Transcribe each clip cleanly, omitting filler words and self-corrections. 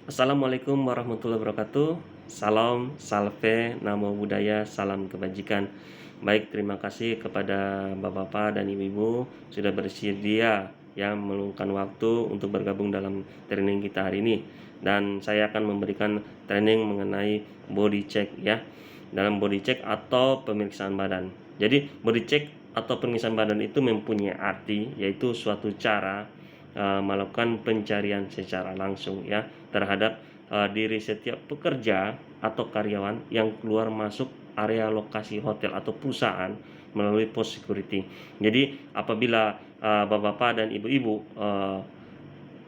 Assalamualaikum warahmatullahi wabarakatuh. Salam, salve, namo buddhaya, salam kebajikan. Baik, terima kasih kepada bapak-bapak dan ibu-ibu sudah bersedia yang meluangkan waktu untuk bergabung dalam training kita hari ini. Dan saya akan memberikan training mengenai body check ya. Dalam body check atau pemeriksaan badan. Jadi body check atau pemeriksaan badan itu mempunyai arti yaitu suatu cara melakukan pencarian secara langsung ya terhadap diri setiap pekerja atau karyawan yang keluar masuk area lokasi hotel atau perusahaan melalui pos security. Jadi apabila bapak-bapak dan ibu-ibu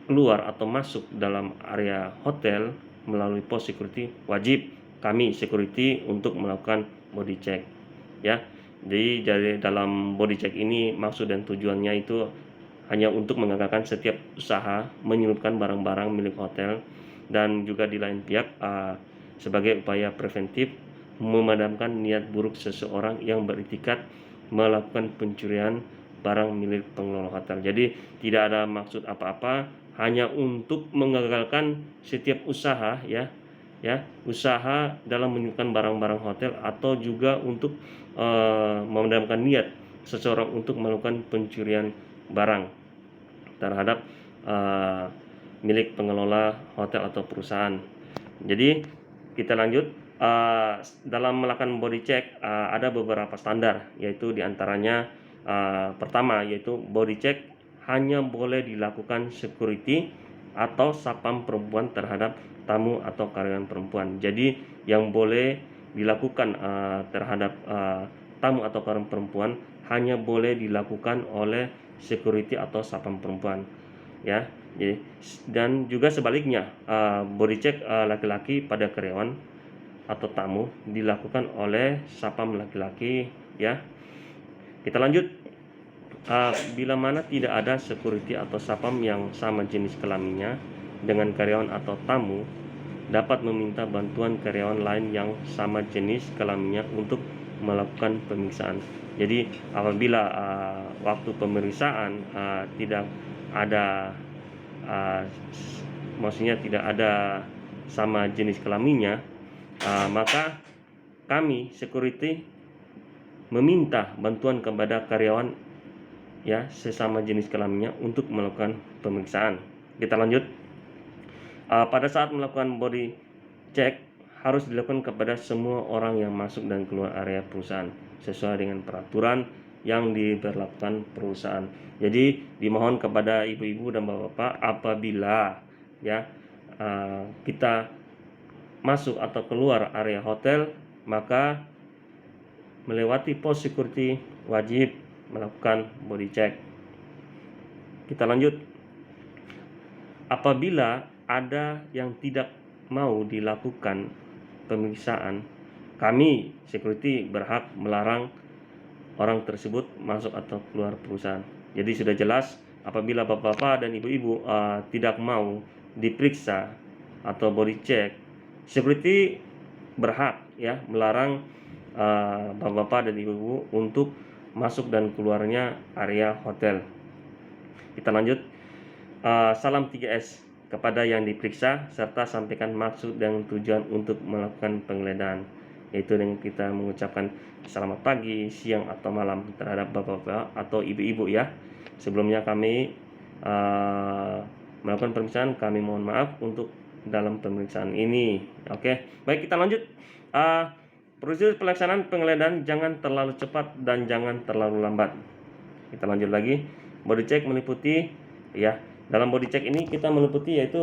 keluar atau masuk dalam area hotel melalui pos security, wajib kami security untuk melakukan body check ya. Jadi dari dalam body check ini maksud dan tujuannya itu hanya untuk mengagalkan setiap usaha menyelundupkan barang-barang milik hotel, dan juga di lain pihak sebagai upaya preventif memadamkan niat buruk seseorang yang beritikat melakukan pencurian barang milik pengelola hotel. Jadi tidak ada maksud apa-apa, hanya untuk mengagalkan setiap usaha ya usaha dalam menyelundupkan barang-barang hotel, atau juga untuk memadamkan niat seseorang untuk melakukan pencurian barang terhadap milik pengelola hotel atau perusahaan. Jadi kita lanjut, dalam melakukan body check ada beberapa standar, yaitu diantaranya pertama yaitu body check hanya boleh dilakukan security atau satpam perempuan terhadap tamu atau karyawan perempuan. Jadi yang boleh dilakukan terhadap tamu atau karyawan perempuan hanya boleh dilakukan oleh security atau satpam perempuan ya. Jadi dan juga sebaliknya, body check laki-laki pada karyawan atau tamu dilakukan oleh satpam laki-laki ya. Kita lanjut, bila mana tidak ada security atau satpam yang sama jenis kelaminnya dengan karyawan atau tamu, dapat meminta bantuan karyawan lain yang sama jenis kelaminnya untuk melakukan pemeriksaan. Jadi apabila waktu pemeriksaan tidak ada maksudnya tidak ada sama jenis kelaminnya, maka kami security meminta bantuan kepada karyawan ya sesama jenis kelaminnya untuk melakukan pemeriksaan. Kita lanjut. Pada saat melakukan body check harus dilakukan kepada semua orang yang masuk dan keluar area perusahaan sesuai dengan peraturan yang diberlakukan perusahaan. Jadi dimohon kepada ibu-ibu dan bapak-bapak, apabila ya kita masuk atau keluar area hotel, maka melewati pos security wajib melakukan body check. Kita lanjut. Apabila ada yang tidak mau dilakukan pemeriksaan, kami security berhak melarang orang tersebut masuk atau keluar perusahaan. Jadi sudah jelas, apabila bapak-bapak dan ibu-ibu tidak mau diperiksa atau body check, security berhak ya melarang bapak-bapak dan ibu-ibu untuk masuk dan keluarnya area hotel. Kita lanjut. Salam 3S kepada yang diperiksa, serta sampaikan maksud dan tujuan untuk melakukan penggeledahan, yaitu dengan kita mengucapkan selamat pagi, siang, atau malam terhadap bapak-bapak atau ibu-ibu ya. Sebelumnya kami melakukan pemeriksaan, kami mohon maaf untuk dalam pemeriksaan ini. Oke, baik, kita lanjut. Prosedur pelaksanaan penggeledahan jangan terlalu cepat dan jangan terlalu lambat. Kita lanjut lagi. Body check meliputi ya. Dalam body check ini kita meliputi yaitu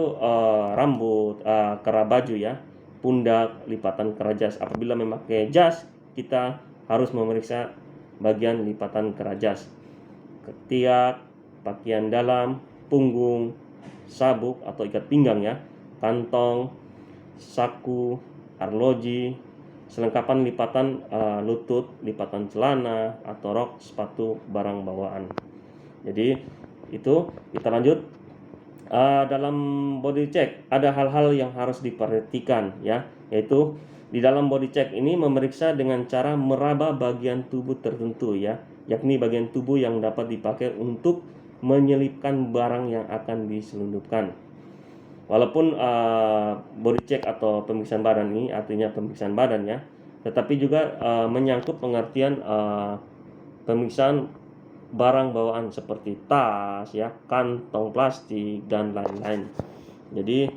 rambut, kera baju ya, pundak, lipatan kera jas. Apabila memakai jas, kita harus memeriksa bagian lipatan kera jas, ketiak, pakaian dalam, punggung, sabuk atau ikat pinggang ya, kantong, saku, arloji, selengkapan lipatan lutut, lipatan celana atau rok, sepatu, barang bawaan. Jadi itu. Kita lanjut. Dalam body check ada hal-hal yang harus diperhatikan ya, yaitu di dalam body check ini memeriksa dengan cara meraba bagian tubuh tertentu ya, yakni bagian tubuh yang dapat dipakai untuk menyelipkan barang yang akan diselundupkan. Walaupun body check atau pemeriksaan badan ini artinya pemeriksaan badan ya, tetapi juga menyangkut pengertian pemeriksaan barang bawaan seperti tas ya, kantong plastik dan lain-lain. Jadi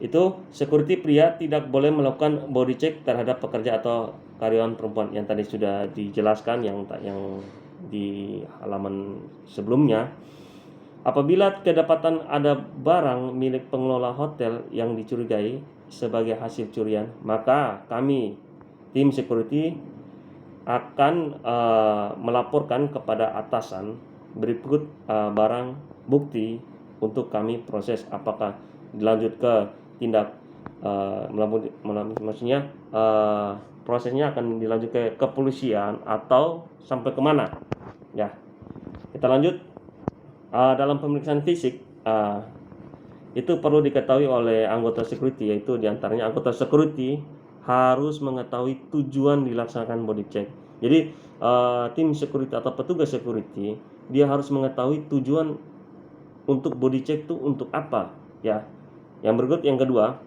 itu security pria tidak boleh melakukan body check terhadap pekerja atau karyawan perempuan yang tadi sudah dijelaskan yang di halaman sebelumnya. Apabila kedapatan ada barang milik pengelola hotel yang dicurigai sebagai hasil curian, maka kami tim security akan melaporkan kepada atasan berikut barang bukti untuk kami proses apakah dilanjut ke tindak maksudnya prosesnya akan dilanjut ke kepolisian atau sampai kemana ya. Kita lanjut. Dalam pemeriksaan fisik itu perlu diketahui oleh anggota security, yaitu diantaranya anggota security harus mengetahui tujuan dilaksanakan body check. Jadi tim security atau petugas security dia harus mengetahui tujuan untuk body check itu untuk apa ya. Yang kedua,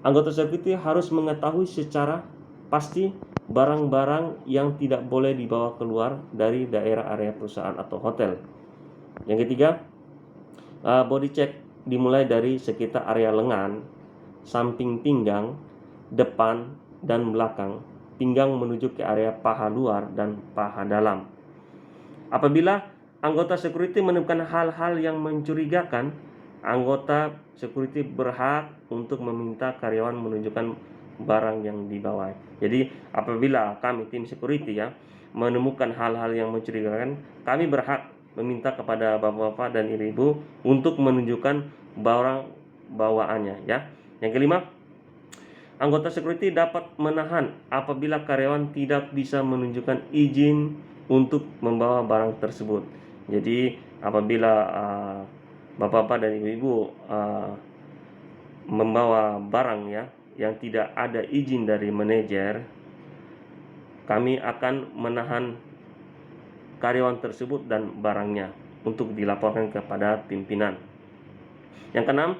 anggota security harus mengetahui secara pasti barang-barang yang tidak boleh dibawa keluar dari daerah area perusahaan atau hotel. Yang ketiga, body check dimulai dari sekitar area lengan, samping pinggang, depan dan belakang pinggang menuju ke area paha luar dan paha dalam. Apabila anggota security menemukan hal-hal yang mencurigakan, anggota security berhak untuk meminta karyawan menunjukkan barang yang dibawa. Jadi apabila kami tim security ya menemukan hal-hal yang mencurigakan, kami berhak meminta kepada bapak-bapak dan ibu-ibu untuk menunjukkan barang bawaannya ya. Yang kelima, anggota security dapat menahan apabila karyawan tidak bisa menunjukkan izin untuk membawa barang tersebut. Jadi apabila bapak-bapak dan ibu-ibu membawa barang ya yang tidak ada izin dari manajer, kami akan menahan karyawan tersebut dan barangnya untuk dilaporkan kepada pimpinan. Yang keenam,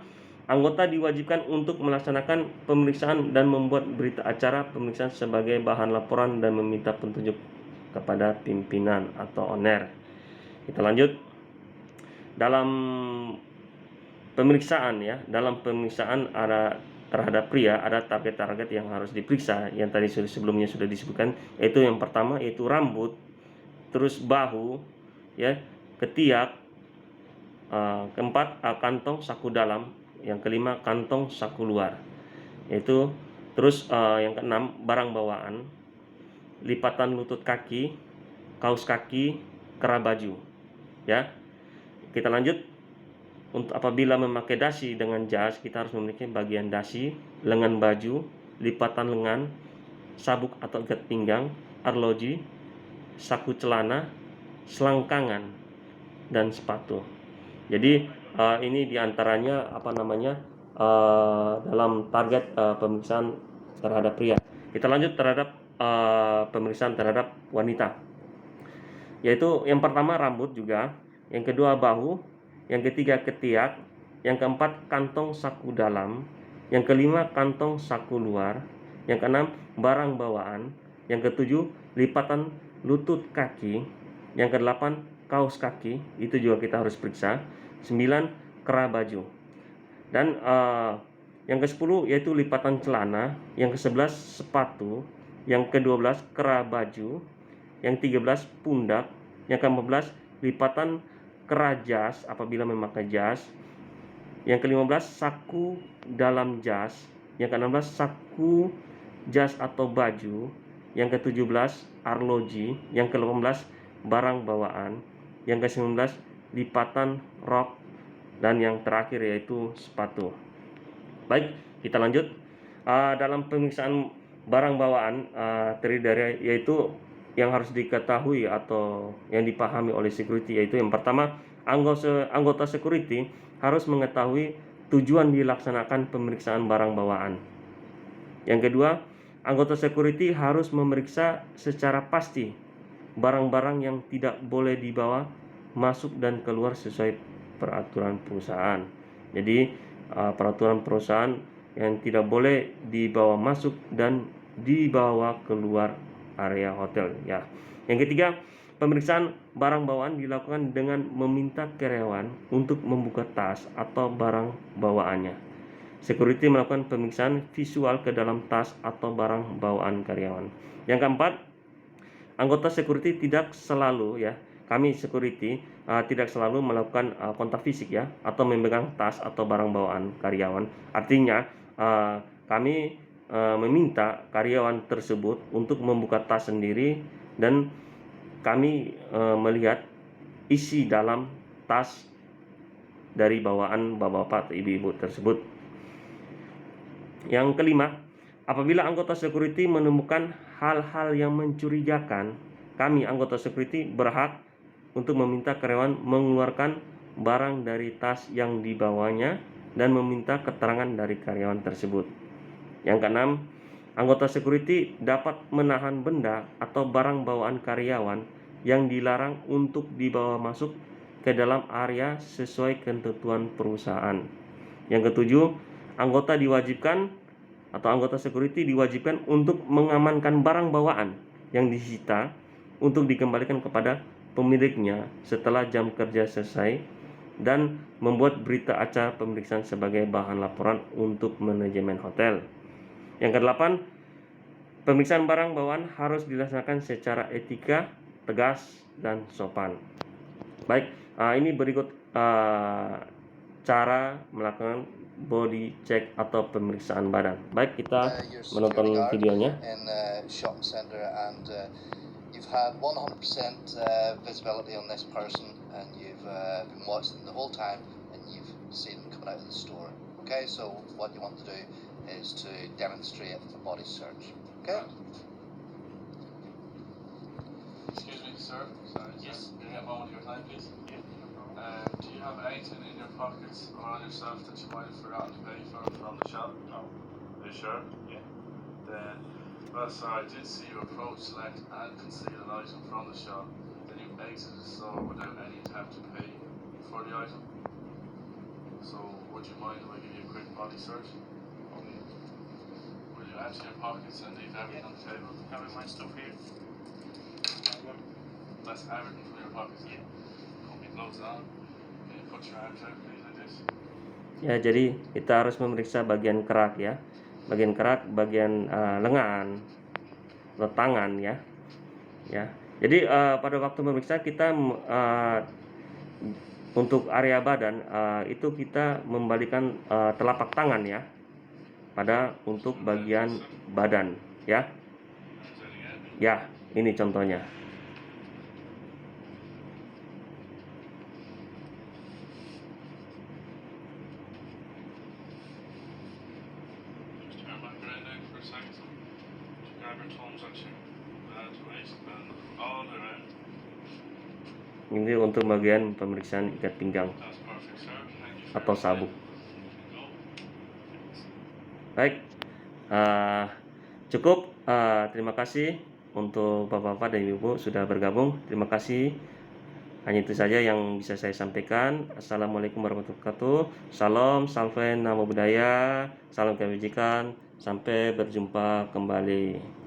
anggota diwajibkan untuk melaksanakan pemeriksaan dan membuat berita acara pemeriksaan sebagai bahan laporan dan meminta petunjuk kepada pimpinan atau owner. Kita lanjut. Dalam pemeriksaan ya, dalam pemeriksaan ada terhadap pria ada target-target yang harus diperiksa yang tadi sebelumnya sudah disebutkan, yaitu yang pertama yaitu rambut, terus bahu ya, ketiak, keempat kantong saku dalam, yang kelima kantong saku luar. Yaitu terus yang keenam barang bawaan, lipatan lutut kaki, kaos kaki, kera baju ya. Kita lanjut. Untuk apabila memakai dasi dengan jas, kita harus memiliki bagian dasi, lengan baju, lipatan lengan, sabuk atau ikat pinggang, arloji, saku celana, selangkangan, dan sepatu. Jadi ini diantaranya dalam target pemeriksaan terhadap pria. Kita lanjut terhadap pemeriksaan terhadap wanita, yaitu yang pertama rambut juga, yang kedua bahu, yang ketiga ketiak, yang keempat kantong saku dalam, yang kelima kantong saku luar, yang keenam barang bawaan, yang ketujuh lipatan lutut kaki, yang kedelapan kaos kaki, itu juga kita harus periksa, 9 kera baju, dan yang ke-10 yaitu lipatan celana, yang ke-11 sepatu, yang ke-12 kera baju, yang 13 pundak, yang ke-14 lipatan kera jas apabila memakai jas, yang ke-15 saku dalam jas, yang ke-16 saku jas atau baju, yang ke-17 arloji, yang ke-18 barang bawaan, yang ke-19 lipatan rok, dan yang terakhir yaitu sepatu. Baik, kita lanjut. Dalam pemeriksaan barang bawaan terdiri dari yaitu yang harus diketahui atau yang dipahami oleh security, yaitu yang pertama anggota security harus mengetahui tujuan dilaksanakan pemeriksaan barang bawaan. Yang kedua, anggota security harus memeriksa secara pasti barang-barang yang tidak boleh dibawa masuk dan keluar sesuai peraturan perusahaan. Jadi peraturan perusahaan yang tidak boleh dibawa masuk dan dibawa keluar area hotel ya. Yang ketiga, pemeriksaan barang bawaan dilakukan dengan meminta karyawan untuk membuka tas atau barang bawaannya. Security melakukan pemeriksaan visual ke dalam tas atau barang bawaan karyawan. Yang keempat, anggota security tidak selalu ya, kami security tidak selalu melakukan kontak fisik ya, atau memegang tas atau barang bawaan karyawan. Artinya kami meminta karyawan tersebut untuk membuka tas sendiri dan kami melihat isi dalam tas dari bawaan bapak-bapak atau ibu-ibu tersebut. Yang kelima, apabila anggota security menemukan hal-hal yang mencurigakan, kami anggota security berhak untuk meminta karyawan mengeluarkan barang dari tas yang dibawanya dan meminta keterangan dari karyawan tersebut. Yang keenam, anggota security dapat menahan benda atau barang bawaan karyawan yang dilarang untuk dibawa masuk ke dalam area sesuai ketentuan perusahaan. Yang ketujuh, anggota security diwajibkan untuk mengamankan barang bawaan yang disita untuk dikembalikan kepada pemiliknya setelah jam kerja selesai dan membuat berita acara pemeriksaan sebagai bahan laporan untuk manajemen hotel. Yang kedelapan, pemeriksaan barang bawaan harus dilaksanakan secara etika, tegas, dan sopan. Baik, ini berikut cara melakukan body check atau pemeriksaan badan. Baik, kita menonton videonya. Shopping center and you've had 100% visibility on this person and you've been watching the whole time and you've seen them coming out of the store. Okay, so what you want to do is to demonstrate a body search. Okay? Excuse me, sir. Sorry, yes. Can I have a moment of your time, please? Yeah. Do you have anything in your pockets or on yourself that you might have forgotten to pay for from the shop? No. Are you sure? Yeah. Then, well, sir, I did see you approach, select, and conceal an item from the shop. Then you exited the store without any attempt to pay for the item. So, would you mind if I give you a quick body search? Will you empty your pockets and leave everything on the table? Having my stuff here. That's everything from your pockets. Yeah. Put your clothes on. Can you put your arms out, please, like this? Ya, jadi kita harus memeriksa bagian kerak ya, bagian kerak, bagian lengan, tangan ya. Jadi pada waktu memeriksa kita untuk area badan itu kita membalikan telapak tangan ya, pada untuk bagian badan ya. Ya, ini contohnya. Ini untuk bagian pemeriksaan ikat pinggang atau sabuk. Baik, cukup. Terima kasih untuk bapak-bapak dan ibu sudah bergabung. Terima kasih. Hanya itu saja yang bisa saya sampaikan. Assalamualaikum warahmatullahi wabarakatuh. Salam, salve, namo buddhaya, salam kebajikan. Sampai berjumpa kembali.